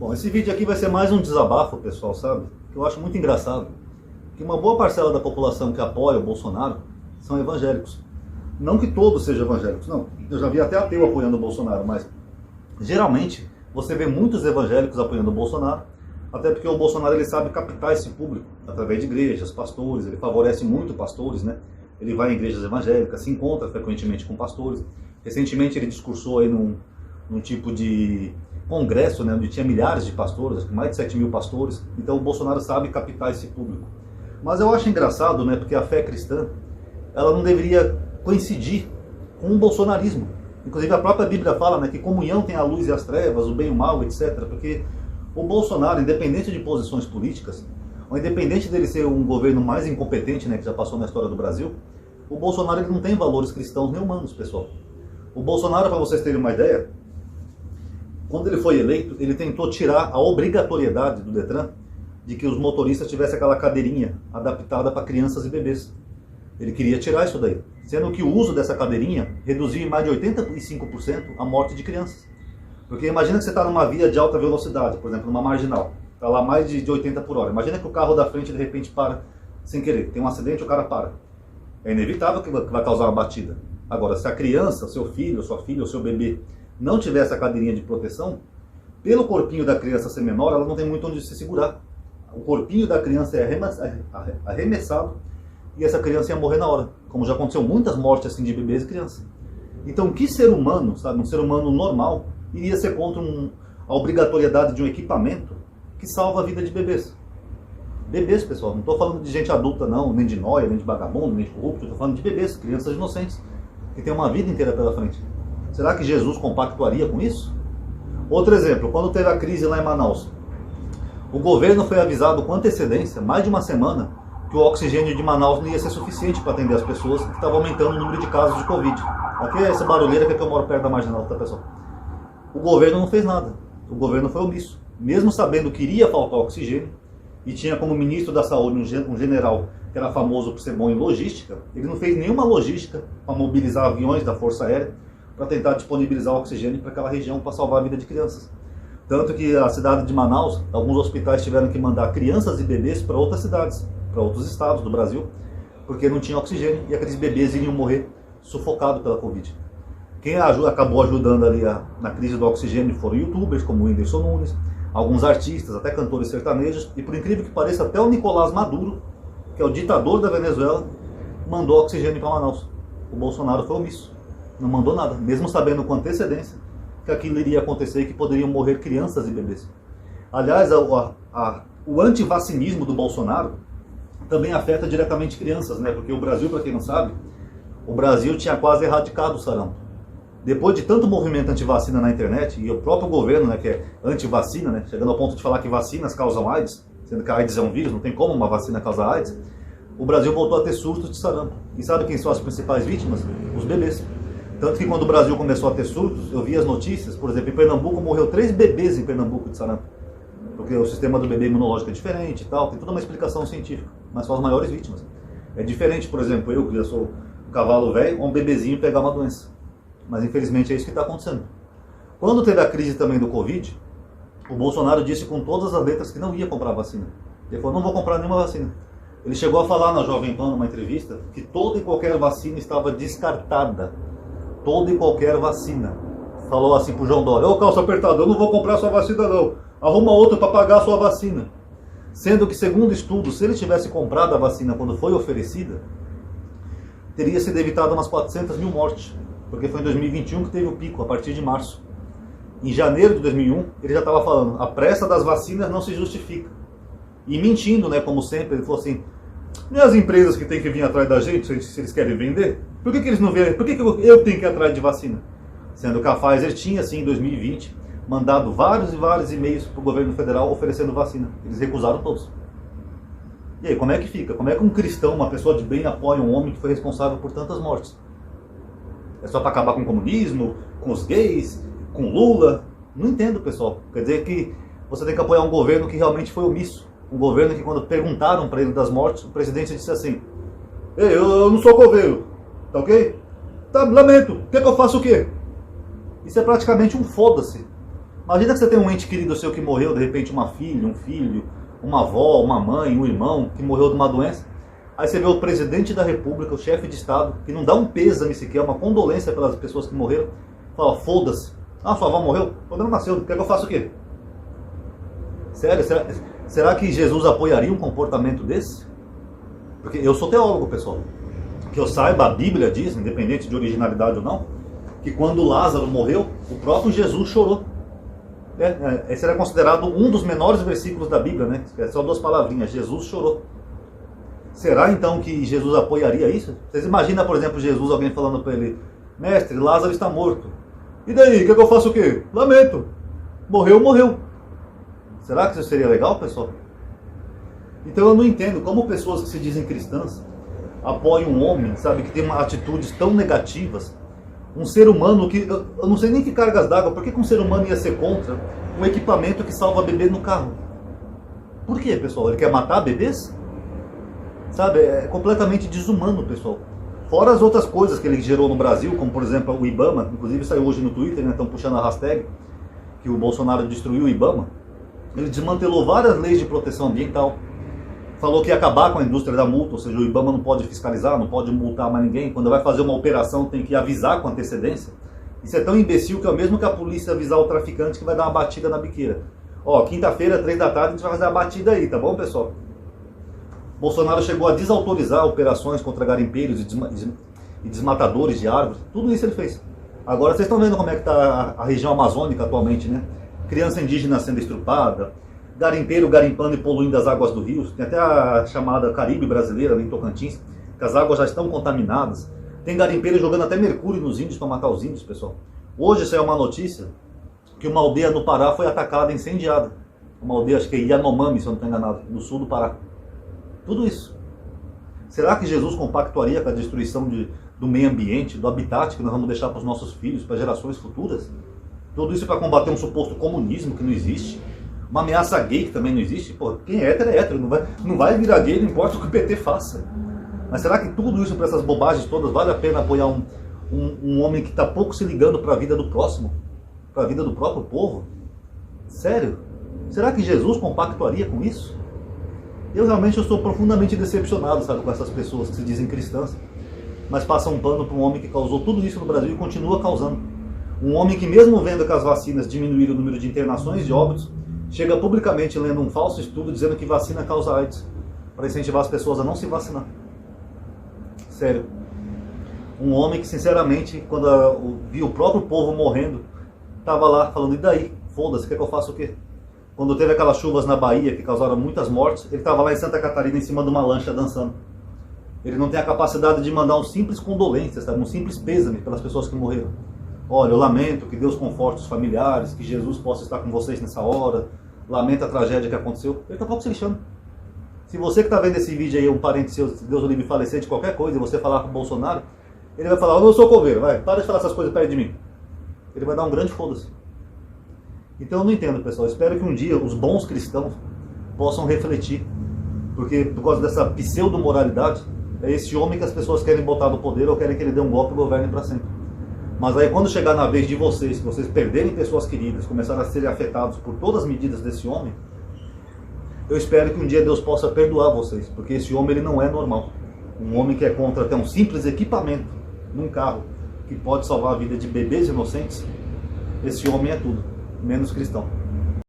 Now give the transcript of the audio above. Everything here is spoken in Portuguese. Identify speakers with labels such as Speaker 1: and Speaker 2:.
Speaker 1: Bom, esse vídeo aqui vai ser mais um desabafo, pessoal, sabe? Que eu acho muito engraçado. Que uma boa parcela da população que apoia o Bolsonaro são evangélicos. Não que todos sejam evangélicos, não. Eu já vi até ateu apoiando o Bolsonaro, mas geralmente você vê muitos evangélicos apoiando o Bolsonaro, até porque o Bolsonaro ele sabe captar esse público através de igrejas, pastores, ele favorece muito pastores, né? Ele vai em igrejas evangélicas, se encontra frequentemente com pastores. Recentemente ele discursou aí num tipo de congresso, né, onde tinha milhares de pastores, acho que mais de 7 mil pastores. Então o Bolsonaro sabe captar esse público. Mas eu acho engraçado, né, porque a fé cristã, ela não deveria coincidir com o bolsonarismo. Inclusive a própria Bíblia fala, né, que comunhão tem a luz e as trevas, o bem e o mal, etc. Porque o Bolsonaro, independente de posições políticas, ou independente dele ser um governo mais incompetente, né, que já passou na história do Brasil, o Bolsonaro ele não tem valores cristãos nem humanos, pessoal. O Bolsonaro, para vocês terem uma ideia, quando ele foi eleito, ele tentou tirar a obrigatoriedade do Detran de que os motoristas tivessem aquela cadeirinha adaptada para crianças e bebês. Ele queria tirar isso daí, sendo que o uso dessa cadeirinha reduziu em mais de 85% a morte de crianças. Porque imagina que você está numa via de alta velocidade, por exemplo, numa marginal, está lá mais de 80 por hora. Imagina que o carro da frente de repente para sem querer, tem um acidente, o cara para. É inevitável que vai causar uma batida. Agora, se a criança, seu filho, sua filha ou seu bebê não tiver essa cadeirinha de proteção, pelo corpinho da criança ser menor, ela não tem muito onde se segurar. O corpinho da criança é arremessado e essa criança ia morrer na hora, como já aconteceu muitas mortes assim de bebês e crianças. Então, que ser humano, sabe, um ser humano normal, iria ser contra a obrigatoriedade de um equipamento que salva a vida de bebês? Bebês, pessoal, não estou falando de gente adulta não, nem de nóia, nem de vagabundo, nem de corrupto, estou falando de bebês, crianças inocentes, que têm uma vida inteira pela frente. Será que Jesus compactuaria com isso? Outro exemplo, quando teve a crise lá em Manaus, o governo foi avisado com antecedência, mais de uma semana, que o oxigênio de Manaus não ia ser suficiente para atender as pessoas, que estava aumentando o número de casos de Covid. Aqui é essa barulheira que eu moro perto da marginal, tá, pessoal? O governo não fez nada, o governo foi omisso. Mesmo sabendo que iria faltar oxigênio, e tinha como ministro da saúde um general que era famoso por ser bom em logística, ele não fez nenhuma logística para mobilizar aviões da Força Aérea para tentar disponibilizar oxigênio para aquela região para salvar a vida de crianças. Tanto que a cidade de Manaus, alguns hospitais tiveram que mandar crianças e bebês para outras cidades, para outros estados do Brasil, porque não tinha oxigênio e aqueles bebês iriam morrer sufocados pela Covid. Quem acabou ajudando ali na crise do oxigênio foram youtubers como o Whindersson Nunes, alguns artistas, até cantores sertanejos, e por incrível que pareça, até o Nicolás Maduro, que é o ditador da Venezuela, mandou oxigênio para Manaus. O Bolsonaro foi omisso, não mandou nada, mesmo sabendo com antecedência que aquilo iria acontecer e que poderiam morrer crianças e bebês. Aliás, o antivacinismo do Bolsonaro também afeta diretamente crianças, né? Porque o Brasil, para quem não sabe, o Brasil tinha quase erradicado o sarampo. Depois de tanto movimento antivacina na internet, e o próprio governo, né, que é antivacina, né, chegando ao ponto de falar que vacinas causam AIDS, sendo que a AIDS é um vírus, não tem como uma vacina causar AIDS, o Brasil voltou a ter surtos de sarampo. E sabe quem são as principais vítimas? Os bebês. Tanto que quando o Brasil começou a ter surtos, eu vi as notícias, por exemplo, em Pernambuco morreu 3 bebês em Pernambuco de sarampo. Porque o sistema do bebê imunológico é diferente e tal, tem toda uma explicação científica, mas são as maiores vítimas. É diferente, por exemplo, eu que já sou um cavalo velho, um bebezinho pegar uma doença. Mas infelizmente é isso que está acontecendo. Quando teve a crise também do Covid, o Bolsonaro disse com todas as letras que não ia comprar vacina. Ele falou, não vou comprar nenhuma vacina. Ele chegou a falar na Jovem Pan, numa entrevista, que toda e qualquer vacina estava descartada. Toda e qualquer vacina. Falou assim pro João Dória, ô calça apertada, eu não vou comprar sua vacina não. Arruma outra para pagar a sua vacina. Sendo que, segundo estudos, se ele tivesse comprado a vacina quando foi oferecida, teria sido evitado umas 400 mil mortes. Porque foi em 2021 que teve o pico, a partir de março. Em janeiro de 2001, ele já estava falando, a pressa das vacinas não se justifica. E mentindo, né, como sempre, ele falou assim, e as empresas que têm que vir atrás da gente, se eles querem vender, por que eles não vêm? Por que eu tenho que ir atrás de vacina? Sendo que a Pfizer tinha, assim, em 2020, mandado vários e vários e-mails para o governo federal oferecendo vacina. Eles recusaram todos. E aí, como é que fica? Como é que um cristão, uma pessoa de bem, apoia um homem que foi responsável por tantas mortes? É só para acabar com o comunismo, com os gays, com Lula? Não entendo, pessoal. Quer dizer que você tem que apoiar um governo que realmente foi omisso. Um governo que, quando perguntaram para ele das mortes, o presidente disse assim, ei, eu não sou coveiro, tá ok? Tá, lamento, quer que eu faça o quê? Isso é praticamente um foda-se. Imagina que você tem um ente querido seu que morreu, de repente uma filha, um filho, uma avó, uma mãe, um irmão que morreu de uma doença. Aí você vê o presidente da república, o chefe de estado, que não dá um pêsame sequer, uma condolência pelas pessoas que morreram. Fala, foda-se. Ah, sua avó morreu? Quando ela nasceu, quer que eu faça o quê? Sério? Será que Jesus apoiaria um comportamento desse? Porque eu sou teólogo, pessoal. Que eu saiba, a Bíblia diz, independente de originalidade ou não, que quando Lázaro morreu, o próprio Jesus chorou. Esse era considerado um dos menores versículos da Bíblia, né? É só 2 palavrinhas, Jesus chorou. Será então que Jesus apoiaria isso? Vocês imaginam, por exemplo, Jesus, alguém falando para ele, mestre, Lázaro está morto. E daí, quer que eu faça o quê? Lamento. Morreu, morreu. Será que isso seria legal, pessoal? Então eu não entendo como pessoas que se dizem cristãs apoiam um homem, sabe, que tem atitudes tão negativas, um ser humano que, eu não sei nem que cargas d'água, por que um ser humano ia ser contra um equipamento que salva bebê no carro? Por quê, pessoal? Ele quer matar bebês? Sabe, é completamente desumano, pessoal. Fora as outras coisas que ele gerou no Brasil, como por exemplo o IBAMA, inclusive saiu hoje no Twitter, né, estão puxando a hashtag, que o Bolsonaro destruiu o IBAMA. Ele desmantelou várias leis de proteção ambiental, falou que ia acabar com a indústria da multa, ou seja, o IBAMA não pode fiscalizar, não pode multar mais ninguém, quando vai fazer uma operação tem que avisar com antecedência. Isso é tão imbecil que é o mesmo que a polícia avisar o traficante que vai dar uma batida na biqueira. Ó, quinta-feira, 3 da tarde, a gente vai fazer a batida aí, tá bom, pessoal? Bolsonaro chegou a desautorizar operações contra garimpeiros e desmatadores de árvores. Tudo isso ele fez. Agora vocês estão vendo como é que está a região amazônica atualmente, né? Criança indígena sendo estrupada, garimpeiro garimpando e poluindo as águas do rio. Tem até a chamada Caribe brasileira ali em Tocantins, que as águas já estão contaminadas. Tem garimpeiro jogando até mercúrio nos índios para matar os índios, pessoal. Hoje saiu uma notícia que uma aldeia no Pará foi atacada, incendiada. Uma aldeia, acho que é Yanomami, se eu não estou enganado, no sul do Pará. Tudo isso. Será que Jesus compactuaria com a destruição do meio ambiente, do habitat que nós vamos deixar para os nossos filhos, para gerações futuras? Tudo isso para combater um suposto comunismo que não existe? Uma ameaça gay que também não existe? Pô, quem é hétero, não vai virar gay, não importa o que o PT faça. Mas será que tudo isso, para essas bobagens todas, vale a pena apoiar um homem que está pouco se ligando para a vida do próximo? Para a vida do próprio povo? Sério? Será que Jesus compactuaria com isso? Eu realmente estou profundamente decepcionado, sabe, com essas pessoas que se dizem cristãs, mas passam um pano para um homem que causou tudo isso no Brasil e continua causando. Um homem que, mesmo vendo que as vacinas diminuíram o número de internações e óbitos, chega publicamente lendo um falso estudo dizendo que vacina causa AIDS, para incentivar as pessoas a não se vacinar. Sério. Um homem que, sinceramente, quando viu o próprio povo morrendo, estava lá falando, e daí? Foda-se, quer que eu faça o quê? Quando teve aquelas chuvas na Bahia que causaram muitas mortes, ele estava lá em Santa Catarina em cima de uma lancha dançando. Ele não tem a capacidade de mandar um simples condolência, sabe? Um simples pêsame pelas pessoas que morreram. Olha, eu lamento, que Deus conforte os familiares, que Jesus possa estar com vocês nessa hora, lamento a tragédia que aconteceu. Ele está pouco se lixando. Se você que está vendo esse vídeo aí, um parente seu, se Deus o livre falecer de qualquer coisa, e você falar com o Bolsonaro, ele vai falar, eu não sou coveiro, vai, para de falar essas coisas perto de mim. Ele vai dar um grande foda-se. Então eu não entendo, pessoal. Espero que um dia os bons cristãos possam refletir. Porque por causa dessa pseudo-moralidade, é esse homem que as pessoas querem botar no poder ou querem que ele dê um golpe e governe para sempre. Mas aí quando chegar na vez de vocês, que vocês perderem pessoas queridas, começarem a serem afetados por todas as medidas desse homem, eu espero que um dia Deus possa perdoar vocês. Porque esse homem ele não é normal. Um homem que é contra até um simples equipamento num carro que pode salvar a vida de bebês inocentes, esse homem é tudo menos cristão.